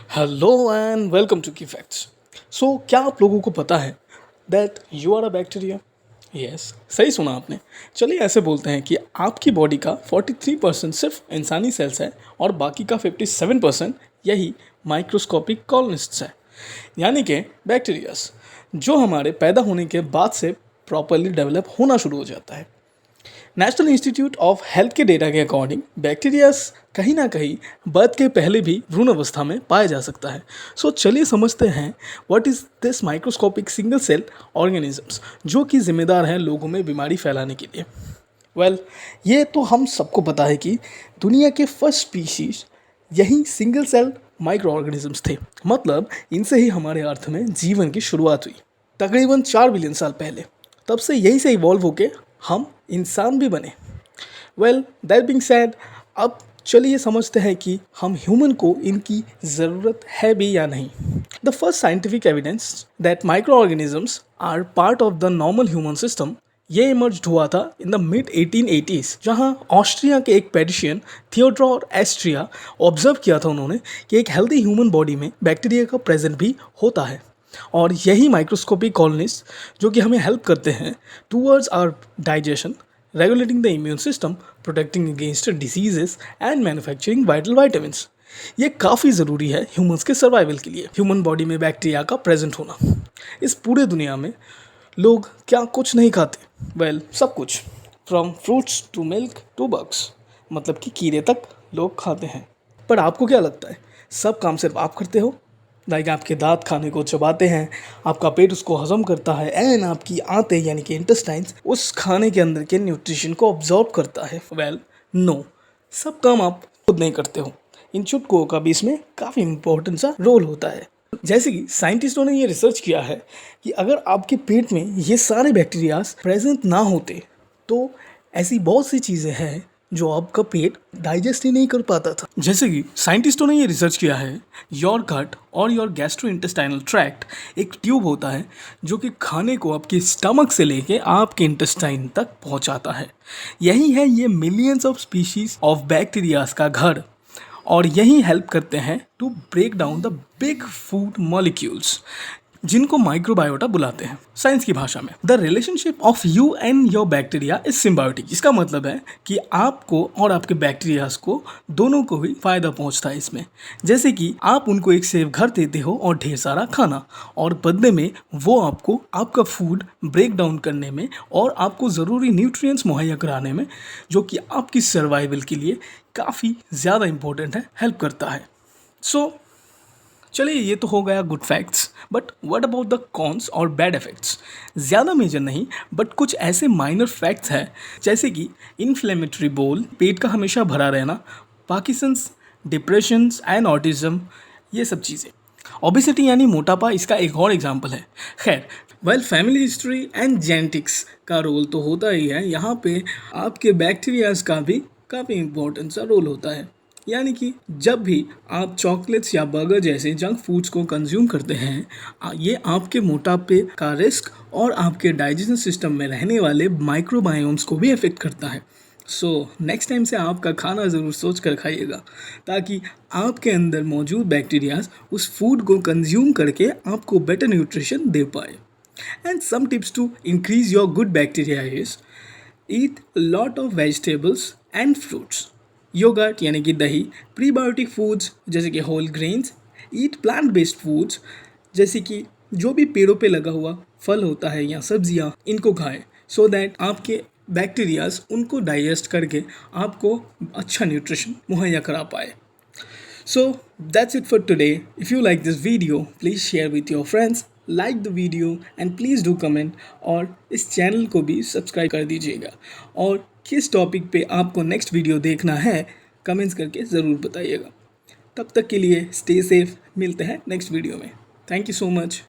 Hello and welcome to key facts. So क्या आप लोगों को पता है that you are a bacteria? Yes, सही सुना आपने। चलिए ऐसे बोलते हैं कि आपकी बॉडी का 43% सिर्फ इंसानी सेल्स है और बाकी का 57% यही माइक्रोस्कोपिक कॉलोनिस्ट्स है, यानी कि बैक्टीरियाज, जो हमारे पैदा होने के बाद से प्रॉपरली डेवलप होना शुरू हो जाता है। नेशनल इंस्टीट्यूट ऑफ हेल्थ के डेटा के अकॉर्डिंग बैक्टीरियाज कहीं ना कहीं बर्थ के पहले भी भ्रूण अवस्था में पाया जा सकता है। सो चलिए समझते हैं what is this microscopic single cell organisms जो कि जिम्मेदार हैं लोगों में बीमारी फैलाने के लिए। ये तो हम सबको पता है कि दुनिया के फर्स्ट स्पीशीज यही सिंगल सेल माइक्रो ऑर्गेनिजम्स थे, मतलब इनसे ही हमारे अर्थ में जीवन की शुरुआत हुई तकरीबन 4 बिलियन साल पहले। तब से यही से इवॉल्व होके हम इंसान भी बने। दैट बीइंग सैड, अब चलिए समझते हैं कि हम ह्यूमन को इनकी ज़रूरत है भी या नहीं। The first scientific evidence that micro organisms are part of the normal human system ये इमर्ज हुआ था इन द मिड 1880s, जहां ऑस्ट्रिया के एक पेडिशियन थियोडोर एस्ट्रिया ऑब्जर्व किया था उन्होंने कि एक हेल्दी ह्यूमन बॉडी में बैक्टीरिया का प्रेजेंट भी होता है, और यही माइक्रोस्कोपिक कॉलोनिस्ट जो कि हमें हेल्प करते हैं towards our digestion, regulating the immune system, protecting against diseases and manufacturing vital vitamins। ये काफ़ी ज़रूरी है ह्यूमंस के सर्वाइवल के लिए, ह्यूमन बॉडी में बैक्टीरिया का प्रेजेंट होना। इस पूरे दुनिया में लोग क्या कुछ नहीं खाते? सब कुछ, from fruits to milk to bugs, मतलब कि कीड़े तक लोग खाते हैं। पर आपको क्या लगता है, सब काम सिर्फ आप करते हो? लाइक आपके दांत खाने को चबाते हैं, आपका पेट उसको हजम करता है, एंड आपकी आंतें यानी कि इंटेस्टाइन्स उस खाने के अंदर के न्यूट्रिशन को ऑब्जॉर्ब करता है। नो, सब काम आप खुद नहीं करते हो। इन चुटकुओं का भी इसमें काफ़ी इंपॉर्टेंट सा रोल होता है। जैसे कि साइंटिस्टों ने ये रिसर्च किया है कि अगर आपके पेट में ये सारे बैक्टीरियाज प्रेजेंट ना होते तो ऐसी बहुत सी चीज़ें हैं जो आपका पेट डाइजेस्ट ही नहीं कर पाता था। जैसे कि साइंटिस्टों ने ये रिसर्च किया है, योर गट और योर गैस्ट्रो इंटेस्टाइनल ट्रैक्ट एक ट्यूब होता है जो कि खाने को आपके स्टमक से लेके आपके इंटेस्टाइन तक पहुंचाता है। यही है ये millions of species of bacterias का घर, और यही हेल्प करते हैं to break down the big food molecules, जिनको माइक्रोबायोटा बुलाते हैं साइंस की भाषा में। The relationship of you and your bacteria is symbiotic. इसका मतलब है कि आपको और आपके बैक्टीरियाज को दोनों को ही फायदा पहुंचता है इसमें। जैसे कि आप उनको एक सेफ घर देते हो और ढेर सारा खाना, और बदले में वो आपको आपका फूड ब्रेक डाउन करने में और आपको ज़रूरी न्यूट्रिएंट्स मुहैया कराने में, जो कि आपकी सर्वाइवल के लिए काफ़ी ज़्यादा इंपॉर्टेंट है, हेल्प करता है। चलिए ये तो हो गया good facts, but what about the cons और बैड इफेक्ट्स? ज़्यादा मेजर नहीं, बट कुछ ऐसे माइनर फैक्ट्स हैं जैसे कि इन्फ्लेमेटरी बोल, पेट का हमेशा भरा रहना, पार्किंसंस, डिप्रेशंस एंड ऑटिज्म, ये सब चीज़ें। ओबेसिटी यानी मोटापा इसका एक और एग्जाम्पल है। खैर, फैमिली हिस्ट्री एंड जेनेटिक्स का रोल तो होता ही है, यहाँ पे आपके बैक्टीरियाज का भी काफ़ी इंपॉर्टेंट सा रोल होता है। यानी कि जब भी आप चॉकलेट्स या बर्गर जैसे जंक फूड्स को कंज्यूम करते हैं, ये आपके मोटापे का रिस्क और आपके डाइजेशन सिस्टम में रहने वाले माइक्रोबायोम्स को भी अफेक्ट करता है। नेक्स्ट टाइम से आपका खाना ज़रूर सोच कर खाइएगा, ताकि आपके अंदर मौजूद बैक्टीरियाज उस फूड को कंज्यूम करके आपको बेटर न्यूट्रिशन दे पाए। And some tips to increase your good bacteria is eat lot of vegetables and fruits, yogurt यानी कि दही, प्रीबायोटिक फूड्स जैसे कि whole grains, eat plant based foods जैसे कि जो भी पेड़ों पे लगा हुआ फल होता है या सब्जियां, इनको खाएं, सो दैट आपके बैक्टीरियाज उनको डाइजेस्ट करके आपको अच्छा न्यूट्रिशन मुहैया करा पाए। So that's it for today. If you like this video, please share with your friends, like the video and please do comment, और इस चैनल को भी सब्सक्राइब कर दीजिएगा। और किस टॉपिक पे आपको नेक्स्ट वीडियो देखना है कमेंट्स करके ज़रूर बताइएगा। तब तक के लिए स्टे सेफ, मिलते हैं नेक्स्ट वीडियो में। Thank you so much.